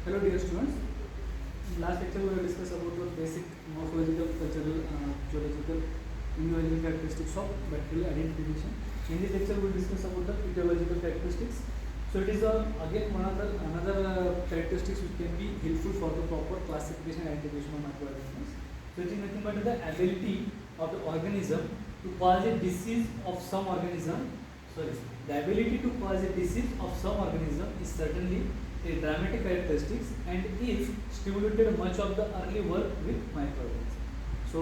Hello dear students. In last lecture we will discuss about the basic morphological, cultural, geological, immunological characteristics of bacterial identification. In this lecture we will discuss about the etiological characteristics. So it is again another characteristics which can be helpful for the proper classification and identification of microorganisms. So it is nothing but the ability of the organism to cause a disease of some organism. The ability to cause a disease of some organism is certainly a dramatic characteristics and is stimulated much of the early work with microorganisms. So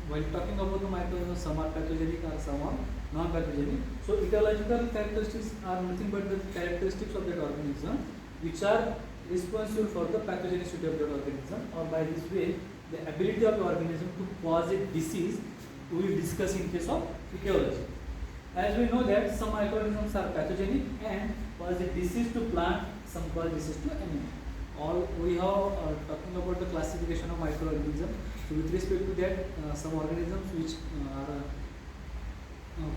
while talking about the microorganisms, some are pathogenic or some are non-pathogenic. So etiological characteristics are nothing but the characteristics of that organism which are responsible for the pathogenicity of that organism, or by this way the ability of the organism to cause a disease we will discuss in case of etiology. As we know that some microorganisms are pathogenic and cause a disease to plant, some cause disease to animal. All we have talking about the classification of microorganisms. So with respect to that, some organisms which are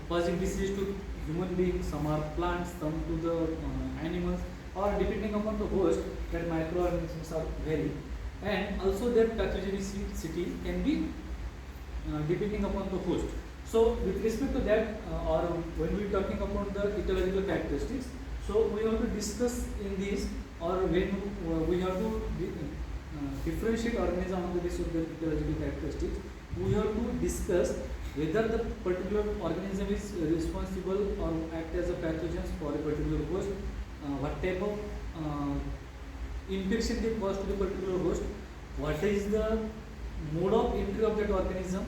causing disease to human beings, some are plants, some to the animals, or depending upon the host, that microorganisms are vary, and also their pathogenicity can be depending upon the host. So with respect to that, or when we are talking about the etiological characteristics, so we have to discuss in this, or when we have to differentiate organism on the basis of the etiological characteristics, we have to discuss whether the particular organism is responsible or act as a pathogen for a particular host, what type of infection they cause to the particular host, what is the mode of entry of that organism,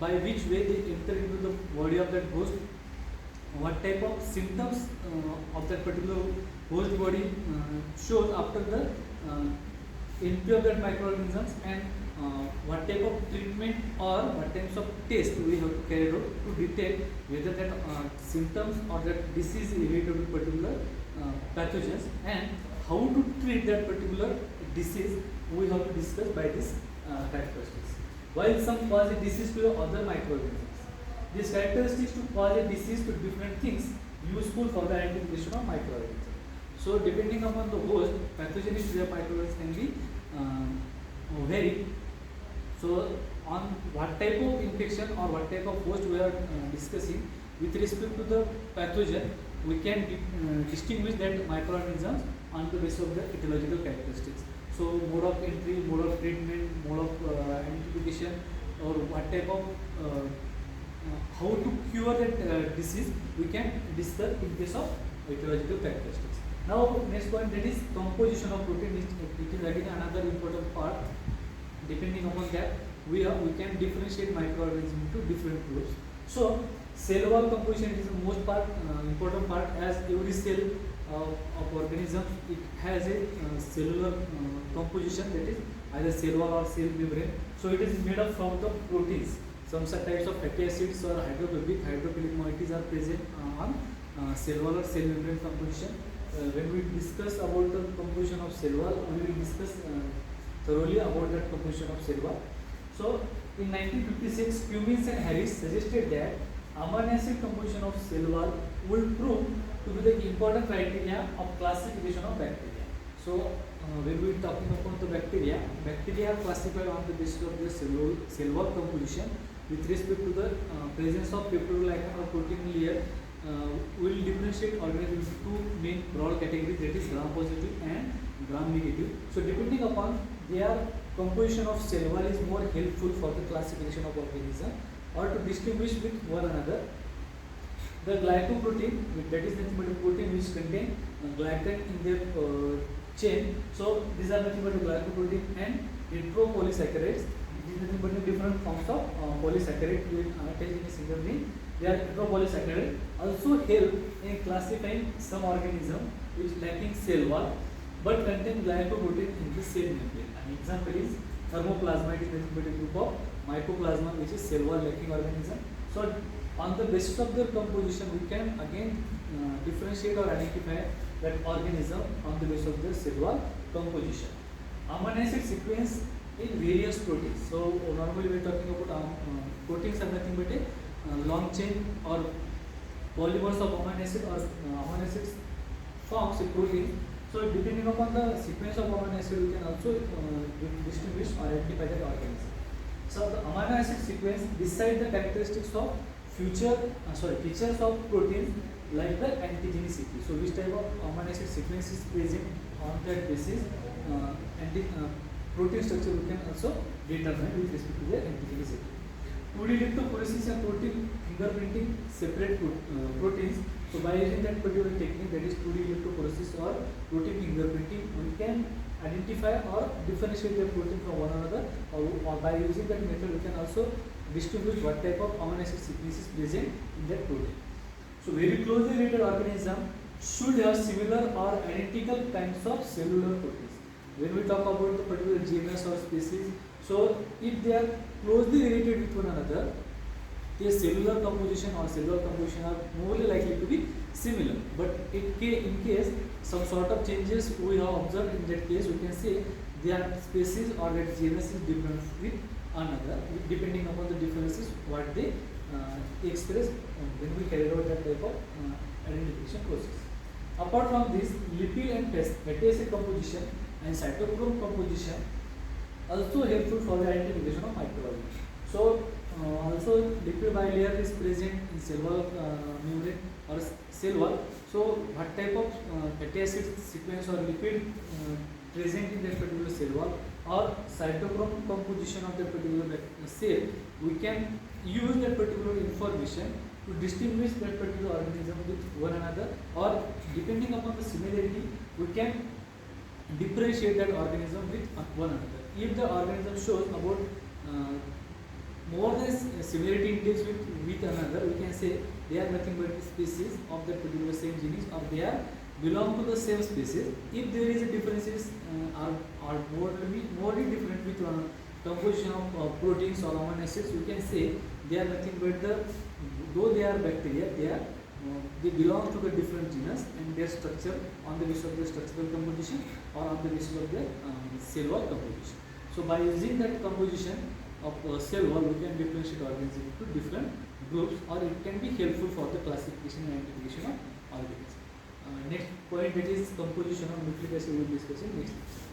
by which way they enter into the body of that host, what type of symptoms of that particular host body shows after the entry of that microorganisms, and what type of treatment or what types of tests we have to carry out to detect whether that symptoms or that disease is related to particular pathogens, and how to treat that particular disease we have to discuss by this characteristics. While some cause a disease to the other microorganisms, these characteristics to cause a disease to different things useful for the identification of microorganisms. So depending upon the host, pathogenicity of microorganisms can be vary. So on what type of infection or what type of host we are discussing, with respect to the pathogen, we can distinguish that microorganisms on the basis of the etiological characteristics. So mode of entry, mode of treatment, mode of identification, or what type of how to cure that disease we can discuss in case of etiological characteristics. Now next point, that is composition of protein. It is again another important part. Depending upon that, we can differentiate microorganisms into different groups. So cell wall composition is the most important part, as every cell of organism, it has a cellular composition, that is either cell wall or cell membrane. So it is made up from the proteins. Some types of fatty acids or hydrophilic moieties are present on cell wall or cell membrane composition. When we discuss about the composition of cell wall, we will discuss thoroughly about that composition of cell wall. So in 1956, Cummins and Harris suggested that amino acid composition of cell wall will prove to be the important criteria of classification of bacteria. So when we are talking about the bacteria are classified on the basis of their cell wall composition with respect to the presence of peptidoglycan or protein layer. We will differentiate organisms into two main broad categories, that is gram positive and gram negative. So depending upon their composition of cell wall is more helpful for the classification of organism, or to distinguish with one another. The glycoprotein, that is nothing but a protein which contain glycan in their chain. So these are nothing but glycoprotein and heteropolysaccharides. These are nothing but different forms of polysaccharide attached in a single ring. They are heteropolysaccharides. Also help in classifying some organism which lacking cell wall but contain glycoprotein in the cell membrane. An example is thermoplasma. It is nothing but a group of mycoplasma which is cell wall lacking organism. So on the basis of their composition, we can again differentiate or identify that organism on the basis of their cell wall composition. Amino acid sequence in various proteins. So normally we are talking about proteins are nothing but a long chain or polymers of amino acid, or amino acids forms a protein. So depending upon the sequence of amino acid, we can also distinguish or identify that organism. So the amino acid sequence decide the characteristics of features of proteins like the antigenicity. So which type of amino acid sequence is present on that basis, protein structure we can also determine with respect to their antigenicity. 2D electrophoresis and protein fingerprinting separate proteins. So by using that particular technique, that is 2D electrophoresis or protein fingerprinting, we can identify or differentiate the protein from one another, or by using that method we can also distinguish what type of amino acid sequence is present in that protein. So very closely related organism should have similar or identical kinds of cellular proteins. When we talk about the particular genus or species, so if they are closely related with one another, their cellular composition or cellular composition are more likely to be similar. But in case some sort of changes we have observed, in that case we can say their species or that genus is different with another, depending upon the differences what they express when we carry out that type of identification process. Apart from this, lipid and fatty acid composition and cytochrome composition also helpful for the identification of microorganisms. So also lipid bilayer is present in cell wall membrane or cell wall. So what type of fatty acid sequence or lipid present in that particular cell wall or cytochrome composition of that particular cell, we can use that particular information to distinguish that particular organism with one another, or depending upon the similarity, we can differentiate that organism with one another. If the organism shows about more than similarity index with another, we can say they are nothing but species of that particular same genus, or they are belong to the same species. If there is a differences are more different with composition of proteins or amino acids, we can say they are nothing but though they are bacteria, they belong to the different genus, and their structure on the basis of their structural composition or on the basis of their cell wall composition. So by using that composition of cell wall, we can differentiate organisms into different groups, or it can be helpful for the classification and identification of organisms. Next point, that is composition of nucleic acid, we will discuss in next lecture.